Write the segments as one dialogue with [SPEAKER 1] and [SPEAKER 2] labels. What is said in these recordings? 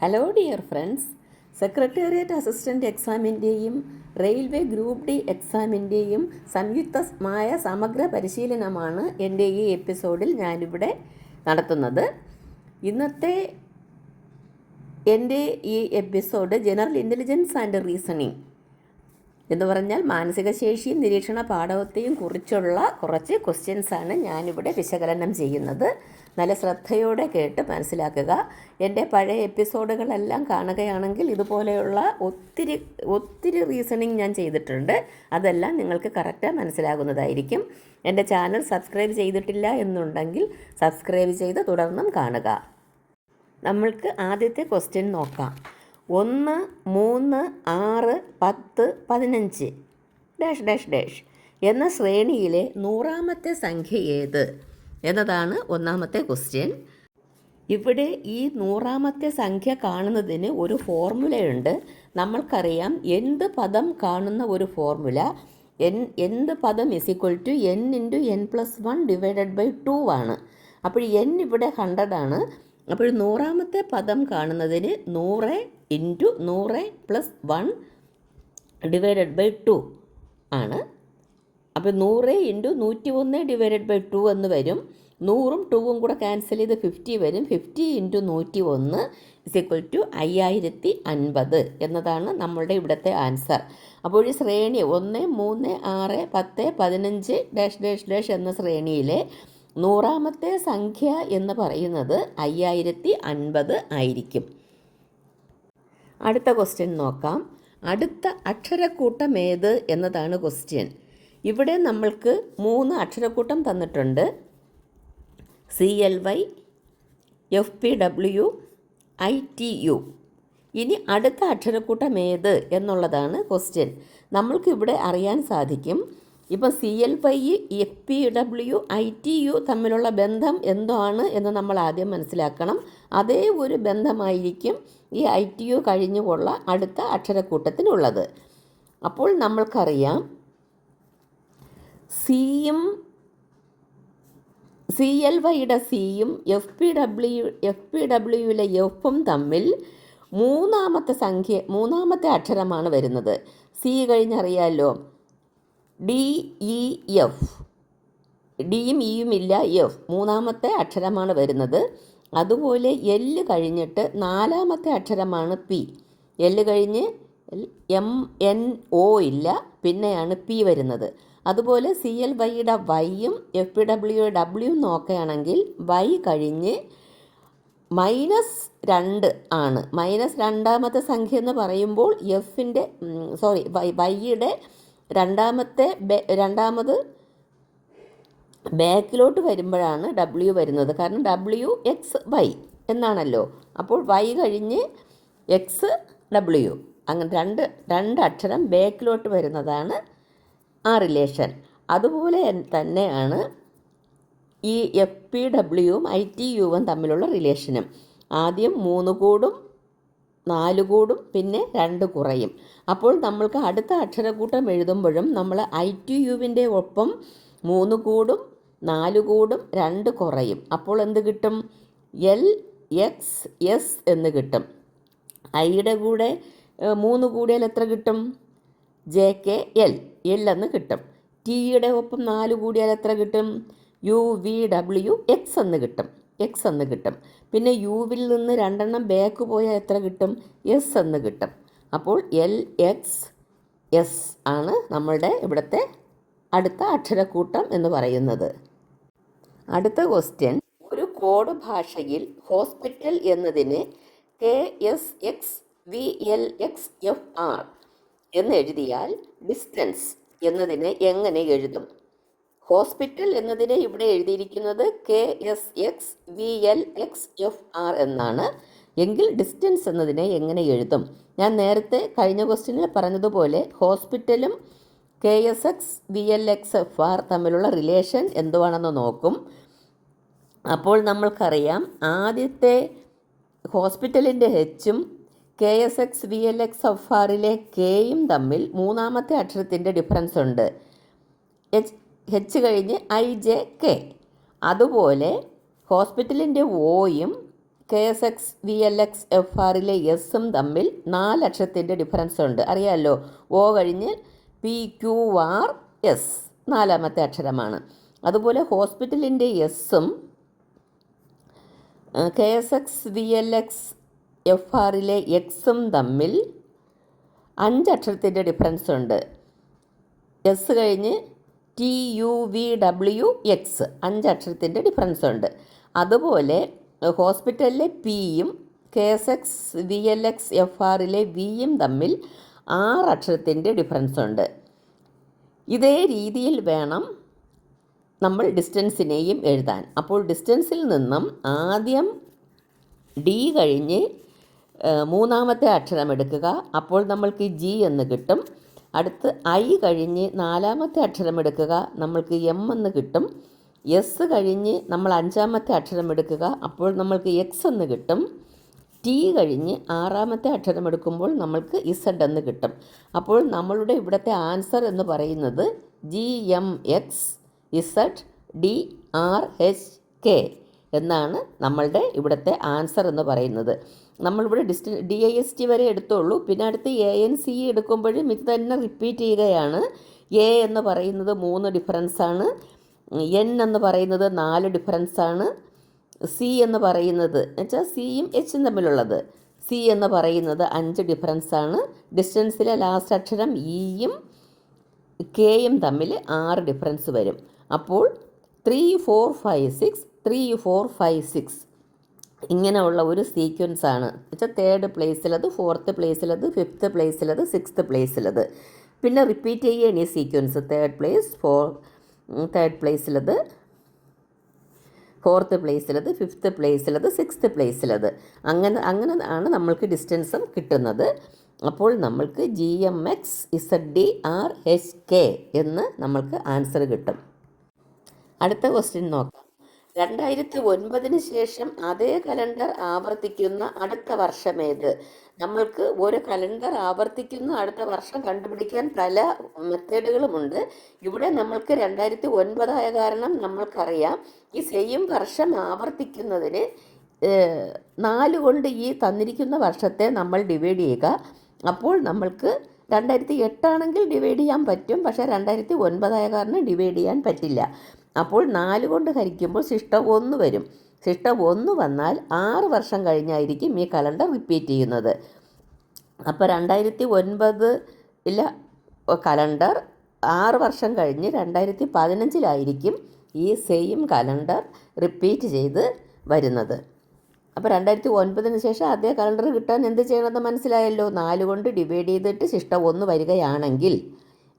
[SPEAKER 1] Hello dear friends, secretariat assistant എക്സാമിൻ്റെയും railway group D എക്സാമിൻ്റെയും സംയുക്തമായ സമഗ്ര പരിശീലനമാണ് എൻ്റെ ഈ എപ്പിസോഡിൽ ഞാനിവിടെ നടത്തുന്നത്. ഇന്നത്തെ എൻ്റെ ഈ episode general intelligence and reasoning എന്ന് പറഞ്ഞാൽ മാനസിക ശേഷിയും നിരീക്ഷണ പാഠവത്തെയും കുറിച്ചുള്ള കുറച്ച് ക്വസ്റ്റ്യൻസാണ് ഞാനിവിടെ വിശകലനം ചെയ്യുന്നത്. നല്ല ശ്രദ്ധയോടെ കേട്ട് മനസ്സിലാക്കുക. എൻ്റെ പഴയ എപ്പിസോഡുകളെല്ലാം കാണുകയാണെങ്കിൽ ഇതുപോലെയുള്ള ഒത്തിരി റീസണിങ് ഞാൻ ചെയ്തിട്ടുണ്ട്. അതെല്ലാം നിങ്ങൾക്ക് കറക്റ്റായി മനസ്സിലാകുന്നതായിരിക്കും. എൻ്റെ ചാനൽ സബ്സ്ക്രൈബ് ചെയ്തിട്ടില്ല എന്നുണ്ടെങ്കിൽ സബ്സ്ക്രൈബ് ചെയ്ത് തുടർന്നും കാണുക. നമ്മൾക്ക് ആദ്യത്തെ ക്വസ്റ്റ്യൻ നോക്കാം. 1, 3, 6, 10, 15 ഡാഷ് ഡാഷ് ഡാഷ് എന്ന ശ്രേണിയിലെ 100ാമത്തെ സംഖ്യ ഏത് എന്നതാണ് ഒന്നാമത്തെ ക്വസ്റ്റ്യൻ. ഇവിടെ ഈ 100ാമത്തെ സംഖ്യ കാണുന്നതിന് ഒരു ഫോർമുലയുണ്ട്. നമ്മൾക്കറിയാം എന്ത് പദം കാണുന്ന ഒരു ഫോർമുല എന്ത് പദം = n × n+1 / 2 ആണ്. അപ്പോൾ n ഇവിടെ 100 ആണ്. അപ്പോൾ 100ാമത്തെ പദം കാണുന്നതിന് 100 × 100 + 1 / 2 ആണ്. അപ്പോൾ 100 × 101 / 2 എന്ന് വരും. 100ഉം 2ഉം കൂടെ ക്യാൻസൽ ചെയ്ത് 50 വരും. 50 × 101 = 5050 എന്നതാണ് നമ്മളുടെ ഇവിടുത്തെ ആൻസർ. അപ്പോൾ ഈ ശ്രേണി 1, 3, 6, 10, 15 ഡാഷ് ഡാഷ് ഡാഷ് എന്ന ശ്രേണിയിലെ 100ാമത്തെ സംഖ്യ എന്ന് പറയുന്നത് 5050 ആയിരിക്കും. അടുത്ത ക്വസ്റ്റ്യൻ നോക്കാം. അടുത്ത അക്ഷരക്കൂട്ടം ഏത് എന്നതാണ് ക്വസ്റ്റ്യൻ. ഇവിടെ നമ്മൾക്ക് 3 അക്ഷരക്കൂട്ടം തന്നിട്ടുണ്ട്. CLY, FPW, ITU. ഇനി അടുത്ത അക്ഷരക്കൂട്ടം ഏത് എന്നുള്ളതാണ് ക്വസ്റ്റ്യൻ. നമ്മൾക്കിവിടെ അറിയാൻ സാധിക്കും. ഇപ്പോൾ CLY, FPW, ITU തമ്മിലുള്ള ബന്ധം എന്താണ് എന്ന് നമ്മൾ ആദ്യം മനസ്സിലാക്കണം. അതേ ഒരു ബന്ധമായിരിക്കും ഈ ITU കഴിഞ്ഞുള്ള അടുത്ത അക്ഷരക്കൂട്ടത്തിനുള്ളത്. അപ്പോൾ നമ്മൾക്കറിയാം CLYയുടെ സിയും FPWയിലെ എഫും തമ്മിൽ 3ാമത്തെ അക്ഷരമാണ് വരുന്നത്. സി കഴിഞ്ഞറിയാമല്ലോ, DEF. ഡിയും ഇയും ഇല്ല, എഫ് 3ാമത്തെ അക്ഷരമാണ് വരുന്നത്. അതുപോലെ L കഴിഞ്ഞിട്ട് 4ാമത്തെ അക്ഷരമാണ് P. L കഴിഞ്ഞ് MNO ഇല്ല, പിന്നെയാണ് P വരുന്നത്. അതുപോലെ CLYയുടെ വൈയും FPWയുടെ W നോക്കുകയാണെങ്കിൽ വൈ കഴിഞ്ഞ് -2 ആണ്. -2ാമത്തെ സംഖ്യ എന്ന് പറയുമ്പോൾ വൈയുടെ രണ്ടാമത് ബാക്കിലോട്ട് വരുമ്പോഴാണ് W വരുന്നത്. കാരണം WXY എന്നാണല്ലോ. അപ്പോൾ Y കഴിഞ്ഞ് XW, അങ്ങനെ രണ്ട് അക്ഷരം ബാക്കിലോട്ട് വരുന്നതാണ് ആ റിലേഷൻ. അതുപോലെ തന്നെയാണ് ഈ FPWയും ITUവും തമ്മിലുള്ള റിലേഷനും. ആദ്യം 3 കൂടും 4 കൂടും പിന്നെ 2 കുറയും. അപ്പോൾ നമ്മൾക്ക് അടുത്ത അക്ഷരക്കൂട്ടം എഴുതുമ്പോഴും നമ്മൾ ITUവിൻ്റെ ഒപ്പം 3 കൂടും 4 കൂടും 2 കുറയും. അപ്പോൾ എന്ത് കിട്ടും? LXS എന്ന് കിട്ടും. ഐയുടെ കൂടെ 3 കൂടിയാൽ എത്ര കിട്ടും? JKL എന്ന് കിട്ടും. ടിയുടെ ഒപ്പം 4 കൂടിയാൽ എത്ര കിട്ടും? UVWX എന്ന് കിട്ടും. പിന്നെ യുവിൽ നിന്ന് 2 എണ്ണം ബാക്ക് പോയാൽ എത്ര കിട്ടും? S എന്ന് കിട്ടും. അപ്പോൾ LXS ആണ് നമ്മളുടെ ഇവിടുത്തെ അടുത്ത അക്ഷരക്കൂട്ടം എന്ന് പറയുന്നത്. അടുത്ത ക്വസ്റ്റ്യൻ. ഒരു കോഡ് ഭാഷയിൽ ഹോസ്പിറ്റൽ എന്നതിന് KSXVLXFR എന്ന് എഴുതിയാൽ ഡിസ്റ്റൻസ് എന്നതിനെ എങ്ങനെ എഴുതും? ഹോസ്പിറ്റൽ എന്നതിനെ ഇവിടെ എഴുതിയിരിക്കുന്നത് KSXVLXFR എന്നാണ്. എങ്കിൽ ഡിസ്റ്റൻസ് എന്നതിനെ എങ്ങനെ എഴുതും? ഞാൻ നേരത്തെ കഴിഞ്ഞ ക്വസ്റ്റ്യനിൽ പറഞ്ഞതുപോലെ ഹോസ്പിറ്റലും KSXVLXFR തമ്മിലുള്ള റിലേഷൻ എന്തുവാണെന്ന് നോക്കും. അപ്പോൾ നമ്മൾക്കറിയാം ആദ്യത്തെ ഹോസ്പിറ്റലിൻ്റെ Hഉം KSXVLXFRലെ Kയും തമ്മിൽ 3ാമത്തെ അക്ഷരത്തിൻ്റെ ഡിഫറൻസ് ഉണ്ട്. H കഴിഞ്ഞ് IJK. അതുപോലെ ഹോസ്പിറ്റലിൻ്റെ Oയും KSX VLX FRലെ എസ്സും തമ്മിൽ 4 അക്ഷരത്തിൻ്റെ ഡിഫറൻസ് ഉണ്ട്. അറിയാമല്ലോ, O കഴിഞ്ഞ് PQRS 4ാമത്തെ അക്ഷരമാണ്. അതുപോലെ ഹോസ്പിറ്റലിൻ്റെ എസ്സും KSX VLX FRലെ എക്സും തമ്മിൽ 5 അക്ഷരത്തിൻ്റെ ഡിഫറൻസ് ഉണ്ട്. എസ് കഴിഞ്ഞ് TUVWX 5 അക്ഷരത്തിൻ്റെ ഡിഫറൻസ് ഉണ്ട്. അതുപോലെ ഹോസ്പിറ്റലിലെ പിയും KSX VLX FRലെ വിയും തമ്മിൽ 6 അക്ഷരത്തിൻ്റെ ഡിഫറൻസ് ഉണ്ട്. ഇതേ രീതിയിൽ വേണം നമ്മൾ ഡിസ്റ്റൻസിനെയും എഴുതാൻ. അപ്പോൾ ഡിസ്റ്റൻസിൽ നിന്നും ആദ്യം ഡി കഴിഞ്ഞ് 3ാമത്തെ അക്ഷരം എടുക്കുക. അപ്പോൾ നമ്മൾക്ക് G എന്ന് കിട്ടും. അടുത്ത് I കഴിഞ്ഞ് 4ാമത്തെ അക്ഷരം എടുക്കുക, നമ്മൾക്ക് M എന്ന് കിട്ടും. എസ് കഴിഞ്ഞ് നമ്മൾ 5ാമത്തെ അക്ഷരം എടുക്കുക, അപ്പോൾ നമ്മൾക്ക് X എന്ന് കിട്ടും. T കഴിഞ്ഞ് 6ാമത്തെ അക്ഷരം എടുക്കുമ്പോൾ നമ്മൾക്ക് Z എന്ന് കിട്ടും. അപ്പോൾ നമ്മളുടെ ഇവിടുത്തെ ആൻസർ എന്ന് പറയുന്നത് GMXZDRHK എന്നാണ് നമ്മളുടെ ഇവിടുത്തെ ആൻസർ എന്ന് പറയുന്നത്. നമ്മളിവിടെ DIST വരെ എടുത്തുള്ളൂ. പിന്നെ അടുത്ത് ANC എടുക്കുമ്പോഴും ഇത് തന്നെ റിപ്പീറ്റ് ചെയ്യുകയാണ്. A എന്ന് പറയുന്നത് 3 ഡിഫറൻസാണ്, N എന്ന് പറയുന്നത് 4 ഡിഫറൻസാണ്, C എന്ന് പറയുന്നത് എന്നുവെച്ചാൽ സിയും എച്ചും തമ്മിലുള്ളത് C എന്ന് പറയുന്നത് 5 ഡിഫറൻസാണ്. ഡിസ്റ്റൻസിലെ ലാസ്റ്റ് അക്ഷരം ഇയും കെയും തമ്മിൽ 6 ഡിഫറൻസ് വരും. അപ്പോൾ 3, 4, 5, 6 3, 4, 5, 6 ഇങ്ങനെയുള്ള ഒരു സീക്വൻസ് ആണ്. എന്നുവെച്ചാൽ 3rd പ്ലേസിലത്, 4th പ്ലേസിലത്, 5th പ്ലേസിലത്, 6th പ്ലേസിലത്. പിന്നെ റിപ്പീറ്റ് ചെയ്യുകയാണ് ഈ sequence. 3rd place, 3rd പ്ലേസിലത്, 4th പ്ലേസിലത്, 5th പ്ലേസിലത്, 6th പ്ലേസിലത്. അങ്ങനെ ആണ് നമ്മൾക്ക് ഡിസ്റ്റൻസും കിട്ടുന്നത്. അപ്പോൾ നമ്മൾക്ക് GMXZDRHK എന്ന് നമ്മൾക്ക് ആൻസർ കിട്ടും. അടുത്ത ക്വസ്റ്റ്യൻ നോക്കാം. 2009 ശേഷം അതേ കലണ്ടർ ആവർത്തിക്കുന്ന അടുത്ത വർഷമേത്? നമ്മൾക്ക് ഒരു കലണ്ടർ ആവർത്തിക്കുന്ന അടുത്ത വർഷം കണ്ടുപിടിക്കാൻ പല മെത്തേഡുകളുമുണ്ട്. ഇവിടെ നമ്മൾക്ക് 2009 ആയ കാരണം നമ്മൾക്കറിയാം ഈ സെയിം വർഷം ആവർത്തിക്കുന്നതിന് 4 കൊണ്ട് ഈ തന്നിരിക്കുന്ന വർഷത്തെ നമ്മൾ ഡിവൈഡ് ചെയ്യുക. അപ്പോൾ നമ്മൾക്ക് 2008 ആണെങ്കിൽ ഡിവൈഡ് ചെയ്യാൻ പറ്റും, പക്ഷേ 2009 ആയ കാരണം ഡിവൈഡ് ചെയ്യാൻ പറ്റില്ല. അപ്പോൾ 4 കൊണ്ട് ഹരിക്കുമ്പോൾ ശിഷ്ടം 1 വരും. ശിഷ്ടം 1 വന്നാൽ 6 വർഷം കഴിഞ്ഞായിരിക്കും ഈ കലണ്ടർ റിപ്പീറ്റ് ചെയ്യുന്നത്. അപ്പോൾ 2009 കലണ്ടർ 6 വർഷം കഴിഞ്ഞ് 2015 ഈ സെയിം കലണ്ടർ റിപ്പീറ്റ് ചെയ്ത് വരുന്നത്. അപ്പോൾ 2009 ശേഷം അതേ കലണ്ടർ കിട്ടാൻ എന്ത് ചെയ്യണമെന്ന് മനസ്സിലായല്ലോ. 4 കൊണ്ട് ഡിവൈഡ് ചെയ്തിട്ട് ശിഷ്ടം 1 വരികയാണെങ്കിൽ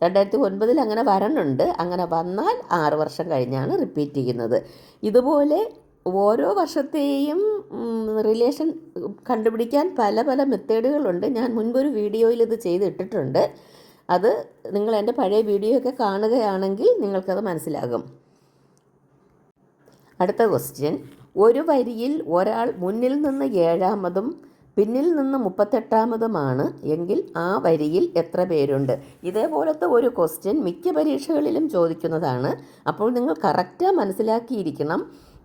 [SPEAKER 1] 2009 അങ്ങനെ വരണുണ്ട്. അങ്ങനെ വന്നാൽ 6 വർഷം കഴിഞ്ഞാണ് റിപ്പീറ്റ് ചെയ്യുന്നത്. ഇതുപോലെ ഓരോ വർഷത്തെയും റിലേഷൻ കണ്ടുപിടിക്കാൻ പല പല മെത്തേഡുകളുണ്ട്. ഞാൻ മുൻപൊരു വീഡിയോയിൽ ഇത് ചെയ്തിട്ടിട്ടുണ്ട്. അത് നിങ്ങൾ എൻ്റെ പഴയ വീഡിയോ ഒക്കെ കാണുകയാണെങ്കിൽ നിങ്ങൾക്കത് മനസ്സിലാകും. അടുത്ത ക്വസ്റ്റ്യൻ. ഒരു വരിയിൽ ഒരാൾ മുന്നിൽ നിന്ന് 7ാമതും പിന്നിൽ നിന്ന് 38ാമതുമാണ് എങ്കിൽ ആ വരിയിൽ എത്ര പേരുണ്ട്? ഇതേപോലത്തെ ഒരു ക്വസ്റ്റ്യൻ മിക്ക പരീക്ഷകളിലും ചോദിക്കുന്നതാണ്. അപ്പോൾ നിങ്ങൾ കറക്റ്റായി മനസ്സിലാക്കിയിരിക്കണം.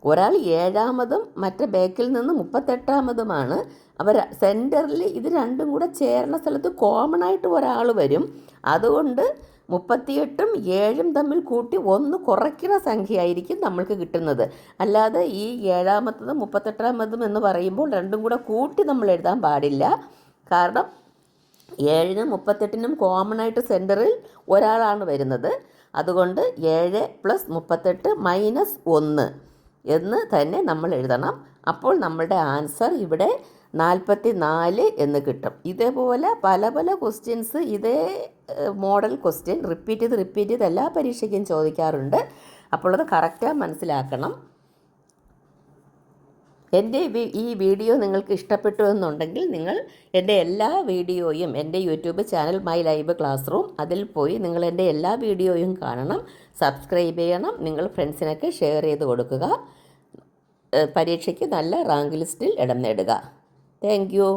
[SPEAKER 1] ഒരാൾ 7ാമതും മറ്റേ ബാക്കിൽ നിന്ന് 38ാമതുമാണ്. അവർ സെൻറ്ററിൽ ഇത് രണ്ടും കൂടെ ചേർന്ന സ്ഥലത്ത് കോമൺ ആയിട്ട് ഒരാൾ വരും. അതുകൊണ്ട് 38ഉം 7ഉം തമ്മിൽ കൂട്ടി 1 കുറയ്ക്കുന്ന സംഖ്യയായിരിക്കും നമ്മൾക്ക് കിട്ടുന്നത്. അല്ലാതെ ഈ 7ാമത്തതും 38ാമതും എന്ന് പറയുമ്പോൾ രണ്ടും കൂടെ കൂട്ടി നമ്മൾ എഴുതാൻ പാടില്ല. കാരണം 7നും 38നും കോമൺ ആയിട്ട് സെൻറ്ററിൽ ഒരാളാണ് വരുന്നത്. അതുകൊണ്ട് 7 + 38 - 1 എന്ന് തന്നെ നമ്മൾ എഴുതണം. അപ്പോൾ നമ്മളുടെ ആൻസർ ഇവിടെ 44 എന്ന് കിട്ടും. ഇതേപോലെ പല പല ക്വസ്റ്റ്യൻസ് ഇതേ മോഡൽ ക്വസ്റ്റ്യൻ റിപ്പീറ്റ് ചെയ്ത് എല്ലാ പരീക്ഷയ്ക്കും ചോദിക്കാറുണ്ട്. അപ്പോൾ അത് കറക്റ്റായി മനസ്സിലാക്കണം. എൻ്റെ ഈ വീഡിയോ നിങ്ങൾക്ക് ഇഷ്ടപ്പെട്ടു എന്നുണ്ടെങ്കിൽ നിങ്ങൾ എൻ്റെ എല്ലാ വീഡിയോയും എൻ്റെ YouTube channel my live class room അതിൽ പോയി നിങ്ങൾ എൻ്റെ എല്ലാ വീഡിയോയും കാണണം, സബ്സ്ക്രൈബ് ചെയ്യണം, നിങ്ങൾ ഫ്രണ്ട്സിനൊക്കെ ഷെയർ ചെയ്ത് കൊടുക്കുക. പരീക്ഷയ്ക്ക് നല്ല റാങ്ക് ലിസ്റ്റിൽ ഇടം നേടുക. Thank you.